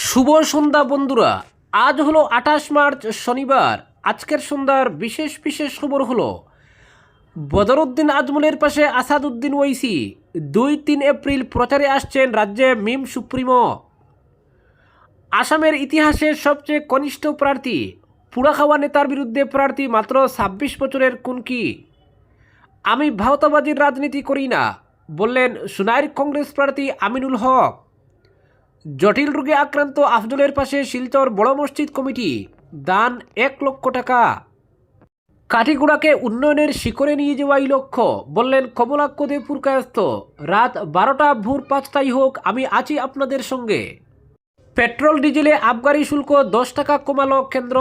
শুভ সন্ধ্যা বন্ধুরা। আজ হলো 28 মার্চ শনিবার। আজকের সন্ধ্যার বিশেষ বিশেষ খবর হলো বদরুদ্দিন আজমলের পাশে আসাদুদ্দিন ওয়াইসি 2-3 এপ্রিল প্রচারে আসছেন রাজ্যে মিম সুপ্রিমো। আসামের ইতিহাসের সবচেয়ে কনিষ্ঠ প্রার্থী পুড়াখাওয়া নেতার বিরুদ্ধে প্রার্থী মাত্র 26 বছরের কুনকি। আমি ভাওতাবাজির রাজনীতি করি না বললেন সুনাইর কংগ্রেস প্রার্থী আমিনুল হক। জটিল রোগে আক্রান্ত আফজলের পাশে শিলচর বড় মসজিদ কমিটি, দান 1 লক্ষ টাকা। কাঠিগুড়াকে উন্নয়নের শিখরে নিয়ে যাওয়াই লক্ষ্য বললেন কমলাক্ষ দে পুরকায়স্থ। রাত 12টা ভোর 5টাই হোক, আমি আছি আপনাদের সঙ্গে। পেট্রোল ডিজেলে আবগারি শুল্ক 10 টাকা কমালো কেন্দ্র।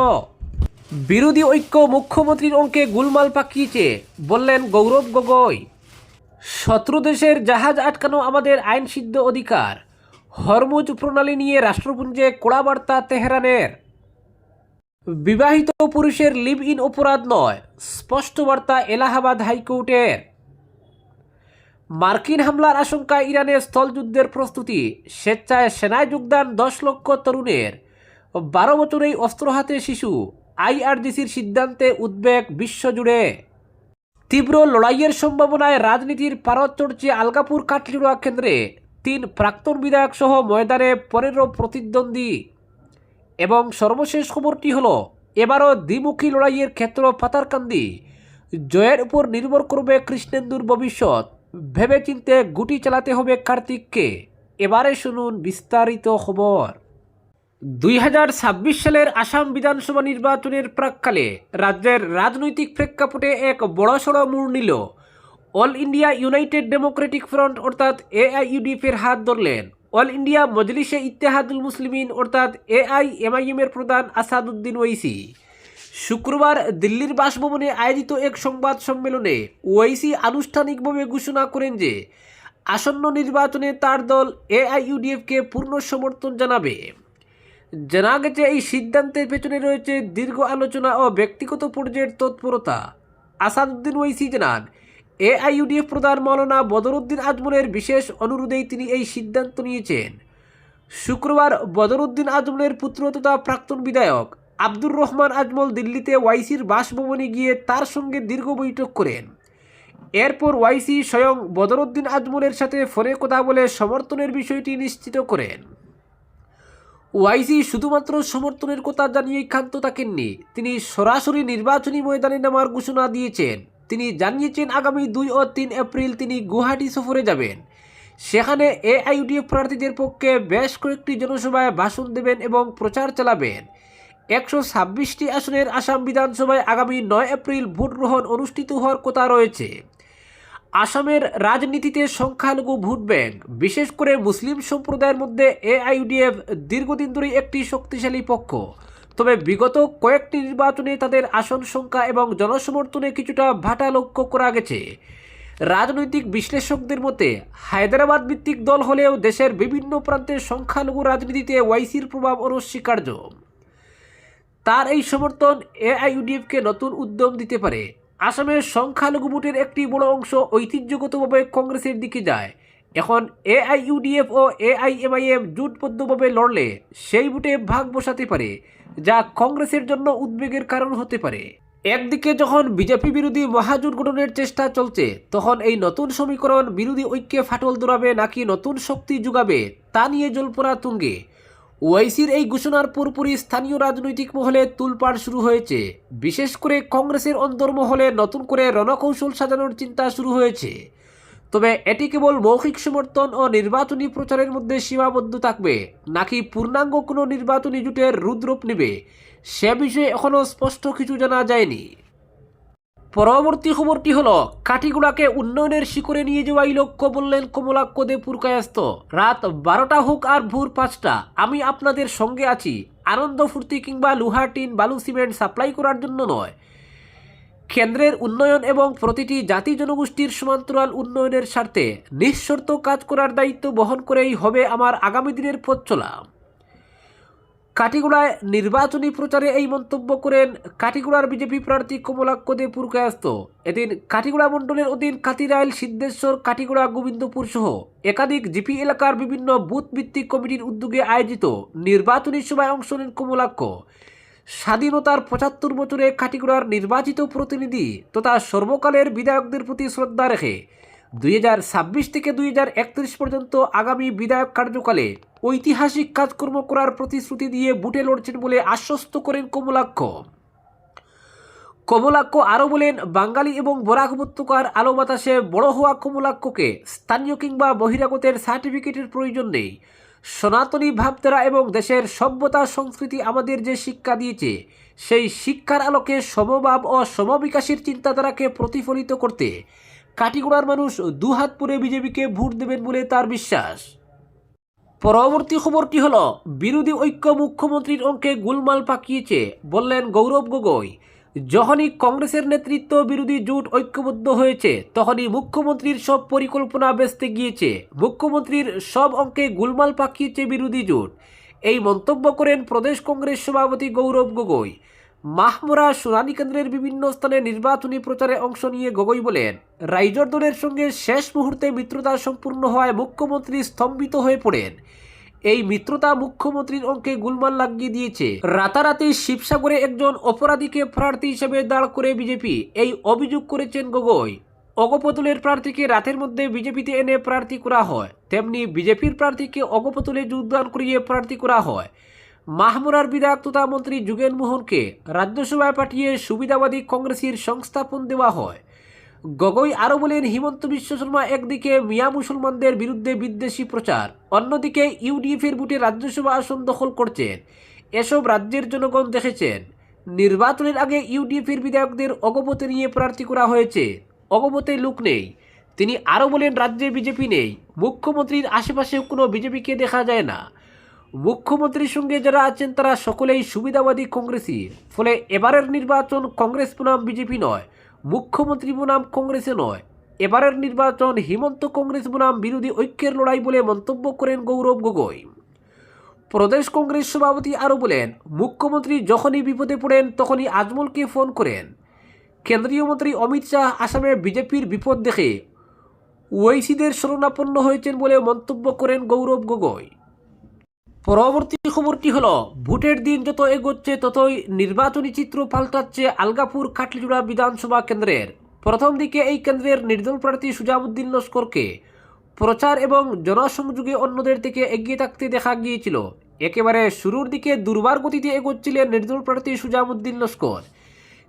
বিরোধী ঐক্য মুখ্যমন্ত্রীর অঙ্কে গোলমাল পাকিয়েছে বললেন গৌরব গগৈ। শত্রু দেশের জাহাজ আটকানো আমাদের আইনসিদ্ধ অধিকার। হরমুজ প্রণালী নিয়ে রাষ্ট্রপুঞ্জে কড়া বার্তা তেহরানের। বিবাহিত পুরুষের লিভ ইন অপরাধ নয়, স্পষ্ট বার্তা এলাহাবাদ হাইকোর্টের। মার্কিন হামলার আশঙ্কায় ইরানে স্থলযুদ্ধের প্রস্তুতি, স্বেচ্ছায় সেনায় যোগদান 10 লক্ষ তরুণের। 12 বছরেই অস্ত্র হাতে শিশু, আইআরজিসির সিদ্ধান্তে উদ্বেগ বিশ্বজুড়ে। তীব্র লড়াইয়ের সম্ভাবনায় রাজনীতির পারদ চড়ছে আলগাপুর কাটলিড়া কেন্দ্রে। 3 প্রাক্তন বিধায়ক সহ ময়দানে 15 প্রতিদ্বন্দ্বী। এবং সর্বশেষ খবরটি হলো এবারও দ্বিমুখী লড়াইয়ের ক্ষেত্র পাতারকান্দি। জয়ের উপর নির্ভর করবে কৃষ্ণেন্দুর ভবিষ্যৎ। ভেবেচিন্তে গুটি চালাতে হবে কার্তিককে। এবারে শুনুন বিস্তারিত খবর। 2026 সালের আসাম বিধানসভা নির্বাচনের প্রাক্কালে রাজ্যের রাজনৈতিক প্রেক্ষাপটে এক বড়সড় মোড় নিল। All India United Democratic front অর্থাৎ এআইইউডিএফের হাত ধরলেন অল ইন্ডিয়া মজলিসে ইত্তেহাদুল মুসলিমিন অর্থাৎ এআইএমআইএমের প্রধান আসাদুদ্দিন ওয়াইসি। শুক্রবার দিল্লির বাসভবনে আয়োজিত এক সংবাদ সম্মেলনে ওয়াইসি আনুষ্ঠানিকভাবে ঘোষণা করেন যে আসন্ন নির্বাচনে তার দল এআইইউডিএফকে পূর্ণ সমর্থন জানাবে। জানা গেছে এই সিদ্ধান্তের পেছনে রয়েছে দীর্ঘ আলোচনা ও ব্যক্তিগত পর্যায়ের তৎপরতা। আসাদুদ্দিন ওয়াইসি জানান, এআইইউডিএফ প্রধান মাওলানা বদরুদ্দিন আজমলের বিশেষ অনুরোধেই তিনি এই সিদ্ধান্ত নিয়েছেন। শুক্রবার বদরুদ্দিন আজমলের পুত্র তথা প্রাক্তন বিধায়ক আব্দুর রহমান আজমল দিল্লিতে ওয়াইসির বাসভবনে গিয়ে তার সঙ্গে দীর্ঘ বৈঠক করেন। এরপর ওয়াইসি স্বয়ং বদরুদ্দিন আজমলের সাথে ফোনে কথা বলে সমর্থনের বিষয়টি নিশ্চিত করেন। ওয়াইসি শুধুমাত্র সমর্থনের কথা জানিয়েই ক্ষান্ত থাকেননি, তিনি সরাসরি নির্বাচনী ময়দানে নামার ঘোষণা দিয়েছেন। তিনি জানিয়েছেন আগামী 2 ও 3 এপ্রিল তিনি গুয়াহাটি সফরে যাবেন। সেখানে এআইইউডিএফ প্রার্থীদের পক্ষে বেশ কয়েকটি জনসভায় ভাষণ দেবেন এবং প্রচার চালাবেন। 126টি আসনের আসাম বিধানসভায় আগামী 9 এপ্রিল ভোট গ্রহণ অনুষ্ঠিত হওয়ার কথা রয়েছে। আসামের রাজনীতিতে সংখ্যালঘু ভোট ব্যাংক, বিশেষ করে মুসলিম সম্প্রদায়ের মধ্যে এআইইউডিএফ দীর্ঘদিন ধরেই একটি শক্তিশালী পক্ষ। তবে বিগত কয়েকটি নির্বাচনে তাদের আসন সংখ্যা এবং জনসমর্থনে কিছুটা ভাটা লক্ষ্য করা গেছে। রাজনৈতিক বিশ্লেষকদের মতে হায়দ্রাবাদ ভিত্তিক দল হলেও দেশের বিভিন্ন প্রান্তে সংখ্যালঘু রাজনীতিতে ওয়াইসির প্রভাব অনস্বীকার্য। তার এই সমর্থন এআইইউডিএফকে নতুন উদ্যম দিতে পারে। আসামের সংখ্যালঘু ভোটের একটি বড় অংশ ঐতিহ্যগতভাবে কংগ্রেসের দিকে যায়। এখন এআইইউডিএফ ও এআইএমআইএম জোটবদ্ধভাবে লড়লে সেই ভোটে ভাগ বসাতে পারে, যা কংগ্রেসের জন্য উদ্বেগের কারণ হতে পারে। একদিকে যখন বিজেপি বিরোধী মহাজোট গঠনের চেষ্টা চলছে, তখন এই নতুন সমীকরণ বিরোধী ঐক্যে ফাটল ধরাবে নাকি নতুন শক্তি যোগাবে তা নিয়ে জল্পনা তুঙ্গে। ওয়াইসির এই ঘোষণার পরপরই স্থানীয় রাজনৈতিক মহলে তোলপাড় শুরু হয়েছে। বিশেষ করে কংগ্রেসের অন্তর্মহলে নতুন করে রণকৌশল সাজানোর চিন্তা শুরু হয়েছে। তবে এটি কেবল মৌখিক সমর্থন ও নির্বাচনী প্রচারের মধ্যে সীমাবদ্ধ থাকবে নাকি পূর্ণাঙ্গ কোনো নির্বাচনী জোটের রূপ নেবে, সে বিষয়ে এখনও স্পষ্ট কিছু জানা যায়নি। পরবর্তী খবরটি হলো কাঠিগুড়াকে উন্নয়নের শিখরে নিয়ে যাওয়াই লক্ষ্য বললেন কমলাক্ষ দে পুরকায়স্থ। রাত 12টা হোক আর ভোর 5টা, আমি আপনাদের সঙ্গে আছি। আনন্দ ফুর্তি কিংবা লোহার টিন বালু সিমেন্ট সাপ্লাই করার জন্য নয়, কেন্দ্রের উন্নয়ন এবং প্রতিটি জাতি জনগোষ্ঠীর সমান্তরাল উন্নয়নের স্বার্থে নিঃশর্ত কাজ করার দায়িত্ব বহন করেই হবে আমার আগামী দিনের পথ চলা। কাটিগড়ায় নির্বাচনী প্রচারে এই মন্তব্য করেন কাটিগড়ার বিজেপি প্রার্থী কমলাক্ষ দে পুরকায়স্থ। এদিন কাটিগড়া মণ্ডলের অধীন কাতিরাইল, সিদ্ধেশ্বর, কাটিগড়া, গোবিন্দপুর সহ একাধিক জিপি এলাকার বিভিন্ন বুথ ভিত্তিক কমিটির উদ্যোগে আয়োজিত নির্বাচনী সভায় অংশ নেন কমলাক্ষ। স্বাধীনতার ৭৫ বছরে কাটিগড়ার নির্বাচিত প্রতিনিধি তথা সর্বকালের বিধায়কদের প্রতি শ্রদ্ধা রেখে ২০২৬ থেকে ২০৩১ পর্যন্ত আগামী বিধায়ক কার্যকালে ঐতিহাসিক কাজকর্ম করার প্রতিশ্রুতি দিয়ে বুটে লড়ছেন বলে আশ্বস্ত করেন কমলাক্ষ। কমলাক্ষ আরও বলেন, বাঙালি এবং বরাক উপত্যকার আলো বাতাসে বড় হওয়া কমলাক্ষকে স্থানীয় কিংবা বহিরাগতের সার্টিফিকেটের প্রয়োজন নেই। সনাতনী ভাবধারা এবং দেশের সভ্যতা সংস্কৃতি আমাদের যে শিক্ষা দিয়েছে, সেই শিক্ষার আলোকে সমভাব ও সমবিকাশের চিন্তাধারাকে প্রতিফলিত করতে কাটিগড়ার মানুষ দুহাত পুরে বিজেপিকে ভোট দেবেন বলে তার বিশ্বাস। পরবর্তী খবরটি হলো, বিরোধী ঐক্য মুখ্যমন্ত্রীর অঙ্কে গোলমাল পাকিয়েছে বললেন গৌরব গগৈ। যখনই কংগ্রেসের নেতৃত্ব বিরোধী জোট ঐক্যবদ্ধ হয়েছে, তখনই মুখ্যমন্ত্রীর সব পরিকল্পনা বেস্তে গিয়েছে। মুখ্যমন্ত্রীর সব অঙ্কে গোলমাল পাকিয়েছে বিরোধী জোট। এই মন্তব্য করেন প্রদেশ কংগ্রেস সভাপতি গৌরব গগৈ। মাহমরা শুনানি কেন্দ্রের বিভিন্ন স্থানে নির্বাচনী প্রচারে অংশ নিয়ে গগৈ বলেন, রাইজর দলের সঙ্গে শেষ মুহূর্তে মিত্রতা সম্পূর্ণ হওয়ায় মুখ্যমন্ত্রী স্তম্ভিত হয়ে পড়েন। এই মিত্রতা মুখ্যমন্ত্রীর অঙ্কে গোলমাল লাগিয়ে দিয়েছে। রাতারাতি শিবসাগরে একজন অপরাধীকে প্রার্থী হিসেবে দাঁড় করে বিজেপি, এই অভিযোগ করেছেন গগৈ। অগপতুলের প্রার্থীকে রাতের মধ্যে বিজেপিতে এনে প্রার্থী করা হয়, তেমনি বিজেপির প্রার্থীকে অগপতুলে যোগদান করিয়ে প্রার্থী করা হয়। মাহমরার বিধায়ক তথা মন্ত্রী যুগেন মোহনকে রাজ্যসভায় পাঠিয়ে সুবিধাবাদী কংগ্রেসের সংস্থাপন দেওয়া হয়। গগৈ আরও বলেন, হিমন্ত বিশ্ব শর্মা একদিকে মিয়া মুসলমানদের বিরুদ্ধে বিদ্বেষী প্রচার, অন্যদিকে ইউডিএফের বুটে রাজ্যসভা আসন দখল করছেন। এসব রাজ্যের জনগণ দেখেছেন। নির্বাচনের আগে ইউডিএফের বিধায়কদের অগপতে নিয়ে প্রার্থী করা হয়েছে, অগপতে লোক নেই। তিনি আরও বলেন, রাজ্যে বিজেপি নেই, মুখ্যমন্ত্রীর আশেপাশেও কোনো বিজেপিকে দেখা যায় না। মুখ্যমন্ত্রীর সঙ্গে যারা আছেন তারা সকলেই সুবিধাবাদী কংগ্রেসী। ফলে এবারের নির্বাচন কংগ্রেস বনাম বিজেপি নয়, মুখ্যমন্ত্রী বনাম কংগ্রেসে নয়। এবারের নির্বাচন হিমন্ত কংগ্রেস বনাম বিরোধী ঐক্যের লড়াই বলে মন্তব্য করেন গৌরব গগৈ। প্রদেশ কংগ্রেস সভাপতি আরও বলেন, মুখ্যমন্ত্রী যখনই বিপদে পড়েন তখনই আজমলকে ফোন করেন। কেন্দ্রীয় মন্ত্রী অমিত শাহ আসামে বিজেপির বিপদ দেখে ওয়াইসিদের শরণাপন্ন হয়েছেন বলে মন্তব্য করেন গৌরব গগৈ। পরবর্তী খবরটি হলো, ভোটের দিন যত এগোচ্ছে ততই নির্বাচনী চিত্র পাল্টাচ্ছে আলগাপুর কাটলিজোড়া বিধানসভা কেন্দ্রের। প্রথম দিকে এই কেন্দ্রের নির্দল প্রার্থী সুজামউদ্দিন লস্করকে প্রচার এবং জনসংযোগে অন্যদের থেকে এগিয়ে থাকতে দেখা গিয়েছিল। একেবারে শুরুর দিকে দুর্বার গতিতে এগোচ্ছিলেন নির্দল প্রার্থী সুজামউদ্দিন লস্কর,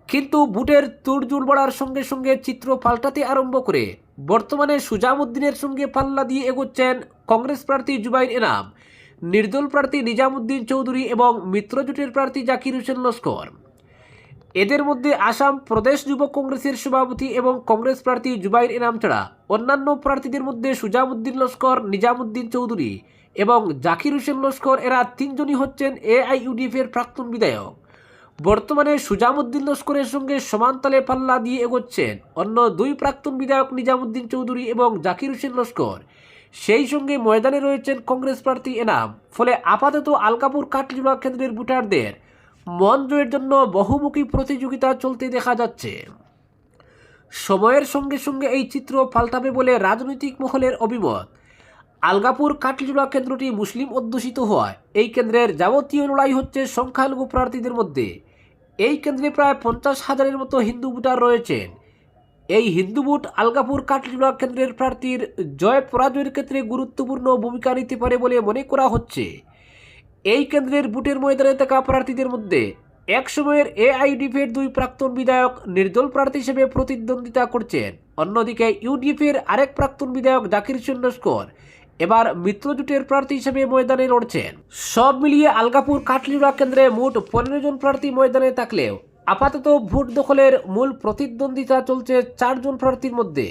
কিন্তু ভোটের তোড়জোড় বাড়ার সঙ্গে সঙ্গে চিত্র পাল্টাতে আরম্ভ করে বর্তমানে সুজামউদ্দিনের সঙ্গে পাল্লা দিয়ে এগোচ্ছেন কংগ্রেস প্রার্থী জুবাইর এনাম, নির্দল প্রার্থী নিজামুদ্দিন চৌধুরী এবং মিত্রজোটের প্রার্থী জাকির হোসেন লস্কর। এদের মধ্যে আসাম প্রদেশ যুব কংগ্রেসের সভাপতি এবং কংগ্রেস প্রার্থী জুবাইর এনাম ছাড়া অন্যান্য প্রার্থীদের মধ্যে সুজামউদ্দিন লস্কর, নিজামুদ্দিন চৌধুরী এবং জাকির হোসেন লস্কর, এরা তিনজনই হচ্ছেন এআইইউডিএফের প্রাক্তন বিধায়ক। বর্তমানে সুজামউদ্দিন লস্করের সঙ্গে সমান তালে পাল্লা দিয়ে এগোচ্ছেন অন্য দুই প্রাক্তন বিধায়ক নিজামুদ্দিন চৌধুরী এবং জাকির হোসেন লস্কর। সেই সঙ্গে ময়দানে রয়েছেন কংগ্রেস প্রার্থী এনাম। ফলে আপাতত আলগাপুর কাটলিজোড়া কেন্দ্রের ভোটারদের মন জয়ের জন্য বহুমুখী প্রতিযোগিতা চলতে দেখা যাচ্ছে। সময়ের সঙ্গে সঙ্গে এই চিত্র পাল্টাবে বলে রাজনৈতিক মহলের অভিমত। আলগাপুর কাটলিজোড়া কেন্দ্রটি মুসলিম অধ্যুষিত হওয়ায় এই কেন্দ্রের যাবতীয় লড়াই হচ্ছে সংখ্যালঘু প্রার্থীদের মধ্যে। এই কেন্দ্রে প্রায় 50,000-এর মতো হিন্দু ভোটার রয়েছেন। এই হিন্দু ভোট আলগাপুর কাটলিজোড়া কেন্দ্রের প্রার্থীর জয় পরাজয়ের ক্ষেত্রে গুরুত্বপূর্ণ ভূমিকা নিতে পারে বলে মনে করা হচ্ছে। এই কেন্দ্রের ভোটের ময়দানে থাকা প্রার্থীদের মধ্যে এক সময়ের এআইইউডিএফের দুই প্রাক্তন বিধায়ক নির্দল প্রার্থী হিসেবে প্রতিদ্বন্দ্বিতা করছেন। অন্যদিকে ইউডিএফের আরেক প্রাক্তন বিধায়ক জাকির হোসেন লস্কর এবার মিত্রজোটের প্রার্থী হিসেবে ময়দানে লড়ছেন। সব মিলিয়ে আলগাপুর কাটলিজোড়া কেন্দ্রে মোট 15 জন প্রার্থী ময়দানে থাকলেও আপাতত ভোট দখলের মূল প্রতিদ্বন্দ্বিতা চলছে 4 জন প্রার্থীর মধ্যে।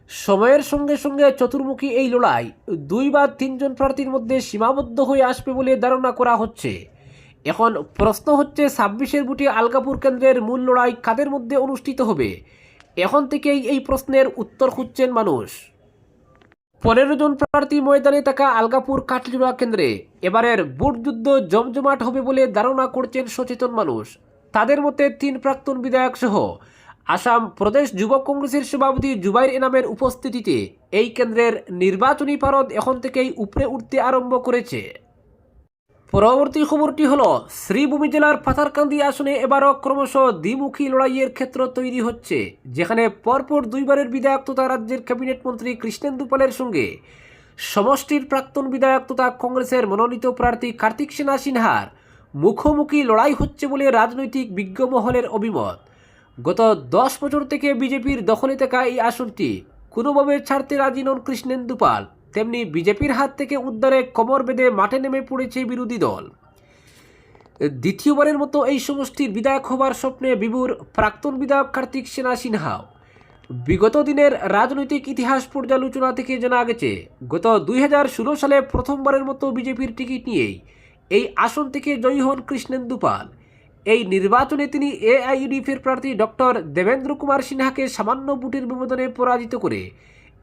সময়ের সঙ্গে সঙ্গে চতুর্মুখী এই লড়াই 2 বা 3 জন প্রার্থীর মধ্যে সীমাবদ্ধ হয়ে আসবে বলে ধারণা করা হচ্ছে। এখন প্রশ্ন হচ্ছে 26-এর ভোটে আলগাপুর কেন্দ্রের মূল লড়াই কাদের মধ্যে অনুষ্ঠিত হবে। এখন থেকেই এই প্রশ্নের উত্তর খুঁজছেন মানুষ। 15 জন প্রার্থী ময়দানে থাকা আলগাপুর কাটলিজোড়া কেন্দ্রে এবারের ভোট যুদ্ধ জমজমাট হবে বলে ধারণা করছেন সচেতন মানুষ। তাদের মধ্যে 3 প্রাক্তন বিধায়ক সহ আসাম প্রদেশ যুব কংগ্রেসের সভাপতি জুবাইর এনামের উপস্থিতিতে এই কেন্দ্রের নির্বাচনী পারদ এখন থেকেই উপরে উঠতে আরম্ভ করেছে। পরবর্তী খবরটি হল, শ্রীভূমি জেলার পাথারকান্দি আসনে এবারও ক্রমশ দ্বিমুখী লড়াইয়ের ক্ষেত্র তৈরি হচ্ছে, যেখানে পরপর 2বারের বিধায়ক তথা রাজ্যের ক্যাবিনেট মন্ত্রী কৃষ্ণেন্দু পালের সঙ্গে সমষ্টির প্রাক্তন বিধায়ক তথা কংগ্রেসের মনোনীত প্রার্থী কার্তিক সেনা সিনহার মুখোমুখি লড়াই হচ্ছে বলে রাজনৈতিক বিজ্ঞ মহলের অভিমত। গত 10 বছর থেকে বিজেপির দখলে থাকা এই আসনটি কোনোভাবে ছাড়তে রাজি নন কৃষ্ণেন্দু পাল, তেমনি বিজেপির হাত থেকে উদ্ধারে কোমর বেঁধে মাঠে নেমে পড়েছে বিরোধী দল। দ্বিতীয়বারের মতো এই সমষ্টির বিধায়ক হবার স্বপ্নে বিভোর প্রাক্তন বিধায়ক কার্তিক সেনা সিনহাও। বিগত দিনের রাজনৈতিক ইতিহাস পর্যালোচনা থেকে জানা গেছে, গত 2016 সালে প্রথমবারের মতো বিজেপির টিকিট নিয়েই এই আসন থেকে জয়ী হন কৃষ্ণেন্দু পাল। এই নির্বাচনে তিনি এআইইউডিএফের প্রার্থী ডক্টর দেবেন্দ্র কুমার সিনহাকে সামান্য ভোটের ব্যবধানে পরাজিত করে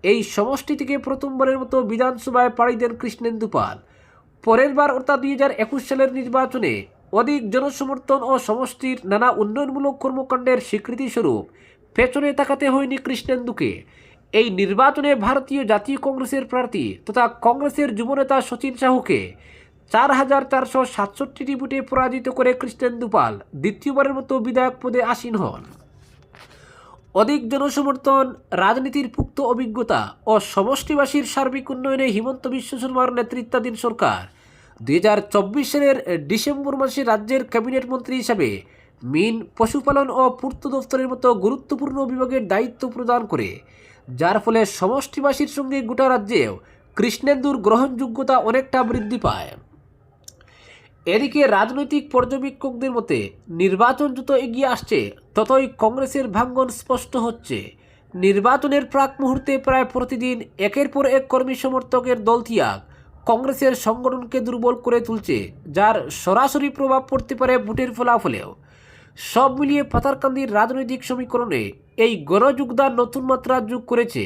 এই সমষ্টি থেকে প্রথমবারের মতো বিধানসভায় পাড়ি দেন কৃষ্ণেন্দু পাল। পরের বার অর্থাৎ 2021 সালের নির্বাচনে অধিক জনসমর্থন ও সমষ্টির নানা উন্নয়নমূলক কর্মকাণ্ডের স্বীকৃতিস্বরূপ পেছনে তাকাতে হয়নি কৃষ্ণেন্দুকে। এই নির্বাচনে ভারতীয় জাতীয় কংগ্রেসের প্রার্থী তথা কংগ্রেসের যুবনেতা সচিন সাহুকে 4,467টি ভোটে পরাজিত করে কৃষ্ণেন্দু পাল দ্বিতীয়বারের মতো বিধায়ক পদে আসীন হন। অধিক জনসমর্থন, রাজনীতির পুক্ত অভিজ্ঞতা ও সমষ্টিবাসীর সার্বিক উন্নয়নে হিমন্ত বিশ্ব শর্মার নেতৃত্বাধীন সরকার 2024 সালের ডিসেম্বর মাসে রাজ্যের ক্যাবিনেট মন্ত্রী হিসাবে মিন, পশুপালন ও পূর্ত দফতরের মতো গুরুত্বপূর্ণ বিভাগের দায়িত্ব প্রদান করে, যার ফলে সমষ্টিবাসীর সঙ্গে গোটা রাজ্যেও কৃষ্ণেন্দুর গ্রহণযোগ্যতা অনেকটা বৃদ্ধি পায়। এদিকে রাজনৈতিক পর্যবেক্ষকদের মতে নির্বাচন যত এগিয়ে আসছে ততই কংগ্রেসের ভাঙ্গন স্পষ্ট হচ্ছে। নির্বাচনের প্রাক মুহূর্তে প্রায় প্রতিদিন একের পর এক কর্মী সমর্থকের দলত্যাগ কংগ্রেসের সংগঠনকে দুর্বল করে তুলছে, যার সরাসরি প্রভাব পড়তে পারে ভোটের ফলাফলেও। সব মিলিয়ে পাথারকান্দির রাজনৈতিক সমীকরণে এই গণযোগদান নতুন মাত্রা যোগ করেছে।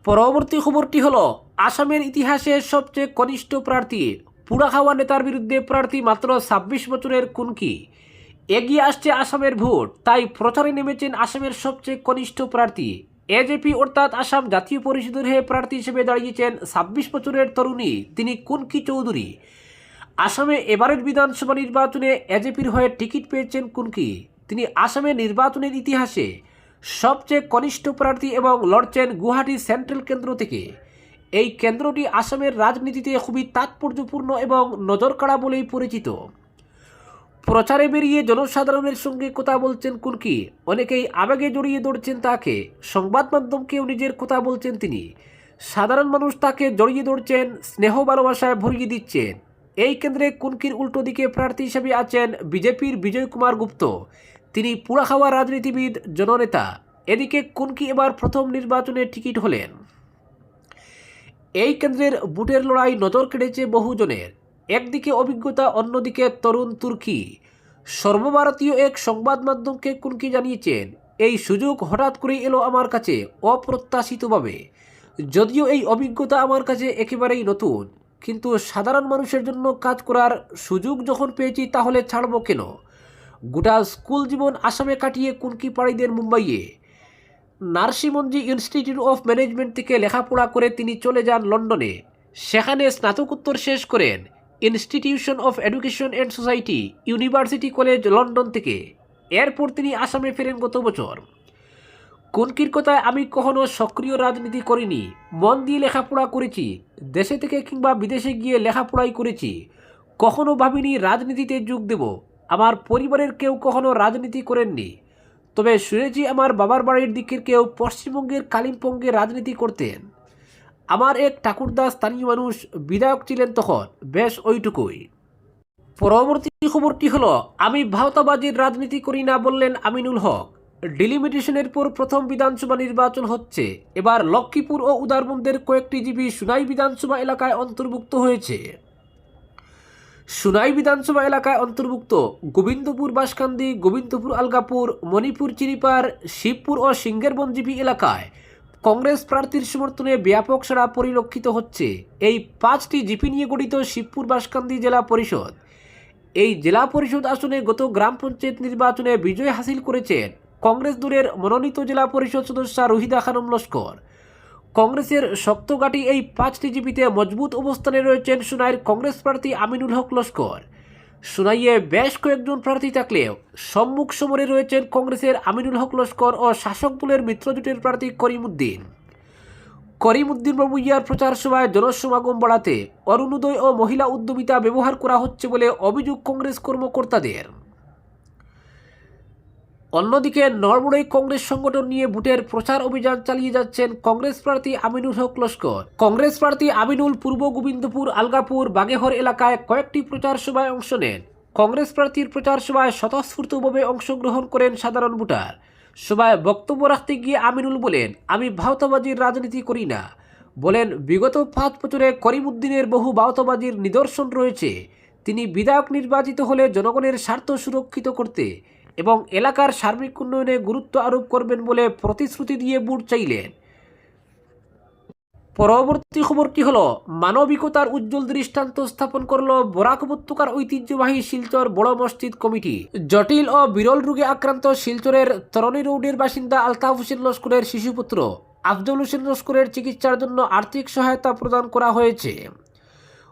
পরবর্তী খবরটি হল, আসামের ইতিহাসে সবচেয়ে কনিষ্ঠ প্রার্থী পুরাখাওয়া নেতার বিরুদ্ধে প্রার্থী মাত্র 26 বছরের কুনকি। এগিয়ে আসছে আসামের ভোট, তাই প্রচারে নেমেছেন আসামের সবচেয়ে কনিষ্ঠ প্রার্থী। এজেপি অর্থাৎ আসাম জাতীয় পরিষদের হয়ে প্রার্থী হিসেবে দাঁড়িয়েছেন 26 বছরের তরুণী তিনি কুনকি চৌধুরী। আসামে এবারের বিধানসভা নির্বাচনে এজেপির হয়ে টিকিট পেয়েছেন কুনকি। তিনি আসামের নির্বাচনের ইতিহাসে সবচেয়ে কনিষ্ঠ প্রার্থী এবং লড়ছেন গুয়াহাটি সেন্ট্রাল কেন্দ্র থেকে। এই কেন্দ্রটি আসামের রাজনীতিতে খুবই তাৎপর্যপূর্ণ এবং নজরকাড়া বলেই পরিচিত। প্রচারে বেরিয়ে জনসাধারণের সঙ্গে কথা বলছেন কুনকি, অনেকেই আবেগে জড়িয়ে ধরছেন তাকে, সংবাদ মাধ্যমকেও নিজের কথা বলছেন তিনি। সাধারণ মানুষ তাকে জড়িয়ে ধরছেন, স্নেহ ভালোবাসায় ভরিয়ে দিচ্ছেন। এই কেন্দ্রে কুনকির উল্টো দিকে প্রার্থী হিসেবে আছেন বিজেপির বিজয় কুমার গুপ্ত। তিনি পুরাখাওয়া রাজনীতিবিদ, জননেতা। এদিকে কুনকি এবার প্রথম নির্বাচনে টিকিট হলেন। এই কেন্দ্রের ভোটের লড়াই নজর কেড়েছে বহুজনের। একদিকে অভিজ্ঞতা, অন্যদিকে তরুণ তুর্কি। সর্বভারতীয় এক সংবাদ মাধ্যমকে কুনকি জানিয়েছেন, এই সুযোগ হঠাৎ করেই এলো আমার কাছে অপ্রত্যাশিতভাবে। যদিও এই অভিজ্ঞতা আমার কাছে একেবারেই নতুন, কিন্তু সাধারণ মানুষের জন্য কাজ করার সুযোগ যখন পেয়েছি তাহলে ছাড়ব কেন। গোটা স্কুল জীবন আসামে কাটিয়ে কুনকি পাড়ি দেন মুম্বাইয়ে। নার্সিমঞ্জি ইনস্টিটিউট অফ ম্যানেজমেন্ট থেকে লেখাপড়া করে তিনি চলে যান লন্ডনে। সেখানে স্নাতকোত্তর শেষ করেন institution of education and society, university college London থেকে। এরপর তিনি আসামে ফেরেন গত বছর। কুনকির কথায়, আমি কখনো সক্রিয় রাজনীতি করিনি, মন দিয়ে লেখাপড়া করেছি। দেশে থেকে কিংবা বিদেশে গিয়ে লেখাপড়াই করেছি। কখনো ভাবিনি রাজনীতিতে যোগ দেব। আমার পরিবারের কেউ কখনো রাজনীতি করেননি, তবে শুনেছি আমার বাবার বাড়ির দিকের কেউ পশ্চিমবঙ্গের কালিম্পংয়ে রাজনীতি করতেন। আমার এক ঠাকুরদা স্থানীয় মানুষ, বিধায়ক ছিলেন তখন, বেশ ওইটুকুই। পরবর্তী খবরটি হলো, আমি ভাওতাবাজির রাজনীতি করি না বললেন আমিনুল হক। ডিলিমিটেশনের পর প্রথম বিধানসভা নির্বাচন হচ্ছে। এবার লক্ষ্মীপুর ও উদারবন্দের কয়েকটি জিবি সুনাই বিধানসভা এলাকায় অন্তর্ভুক্ত হয়েছে। সুনাই বিধানসভা এলাকায় অন্তর্ভুক্ত গোবিন্দপুর বাঁশকান্দি, গোবিন্দপুর আলগাপুর, মণিপুর চিরিপার, শিবপুর ও সিঙ্গেরবন জিবি এলাকায় কংগ্রেস প্রার্থীর সমর্থনে ব্যাপক সাড়া পরিলক্ষিত হচ্ছে। এই 5টি জিপি নিয়ে গঠিত শিবপুর বাঁশকান্দি জেলা পরিষদ। এই জেলা পরিষদ আসনে গত গ্রাম পঞ্চায়েত নির্বাচনে বিজয় হাসিল করেছেন কংগ্রেস দলের মনোনীত জেলা পরিষদ সদস্য রুহিদা খানম লস্কর। কংগ্রেসের শক্ত ঘাঁটি এই 5টি জিপিতে মজবুত অবস্থানে রয়েছেন সোনাইয়ের কংগ্রেস প্রার্থী আমিনুল হক লস্কর। সোনাইয়ে বেশ কয়েকজন প্রার্থী থাকলেও সম্মুখ সমরে রয়েছেন কংগ্রেসের আমিনুল হক লস্কর ও শাসক দলের মিত্রজোটের প্রার্থী করিমউদ্দিন বাবুইয়ার প্রচার সভায় জনসমাগম বাড়াতে অরুণোদয় ও মহিলা উদ্যমিতা ব্যবহার করা হচ্ছে বলে অভিযোগ কংগ্রেস কর্মকর্তাদের। অন্যদিকে নড়বড়ে কংগ্রেস সংগঠন নিয়ে ভোটের প্রচার অভিযান চালিয়ে যাচ্ছেন কংগ্রেস প্রার্থী আমিনুল হক লস্কর। কংগ্রেস প্রার্থী আমিনুল পূর্ব গোবিন্দপুর, আলগাপুর, বাগেহর এলাকায় কয়েকটি প্রচার সভায় অংশ নেন। কংগ্রেস প্রার্থীর প্রচার সভায় স্বতঃস্ফূর্তভাবে অংশগ্রহণ করেন সাধারণ ভোটার। সভায় বক্তব্য রাখতে গিয়ে আমিনুল বলেন, আমি ভাওতাবাজির রাজনীতি করি না। বলেন, বিগত 5 বছরে করিমউদ্দিনের বহু ভাওতাবাজির নিদর্শন রয়েছে। তিনি বিধায়ক নির্বাচিত হলে জনগণের স্বার্থ সুরক্ষিত করতে এবং এলাকার সার্বিক উন্নয়নে গুরুত্ব আরোপ করবেন বলে প্রতিশ্রুতি দিয়ে ভোট চাইলেন। পরবর্তী খবরটি হলো, মানবিকতার উজ্জ্বল দৃষ্টান্ত স্থাপন করল বরাক উপত্যকার ঐতিহ্যবাহী শিলচর বড় মসজিদ কমিটি। জটিল ও বিরল রোগে আক্রান্ত শিলচরের তরণী রোডের বাসিন্দা আলতাফ হোসেন লস্করের শিশুপুত্র আফজল হোসেন লস্করের চিকিৎসার জন্য আর্থিক সহায়তা প্রদান করা হয়েছে।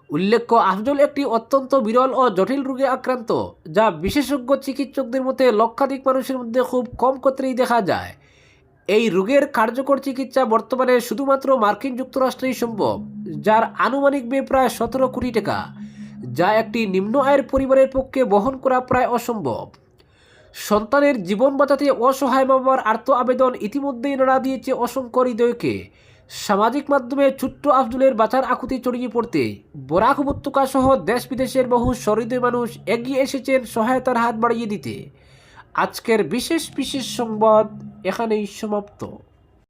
উল্লেখ্য, আফজল একটি অত্যন্ত বিরল ও জটিল রোগে আক্রান্ত, যা বিশেষজ্ঞ চিকিৎসকদের মতে লক্ষাধিক মানুষের মধ্যে খুব কম ক্ষেত্রেই দেখা যায়। এই রোগের কার্যকর চিকিৎসা বর্তমানে শুধুমাত্র মার্কিন যুক্তরাষ্ট্রেই সম্ভব, যার আনুমানিক ব্যয় প্রায় 17 কোটি টাকা, যা একটি নিম্ন আয়ের পরিবারের পক্ষে বহন করা প্রায় অসম্ভব। সন্তানের জীবন বাঁচাতে অসহায় বাবার আর্ত আবেদন ইতিমধ্যেই নাড়া দিয়েছে অসংখ্য হৃদয়কে। সামাজিক মাধ্যমে ছোট্ট আফজলের বাঁচার আকুতি ছড়িয়ে পড়তে বরাক উপত্যকা সহ দেশ বিদেশের বহু সহৃদয় মানুষ এগিয়ে এসেছেন সহায়তার হাত বাড়িয়ে দিতে। আজকের বিশেষ সংবাদ এখানেই সমাপ্ত।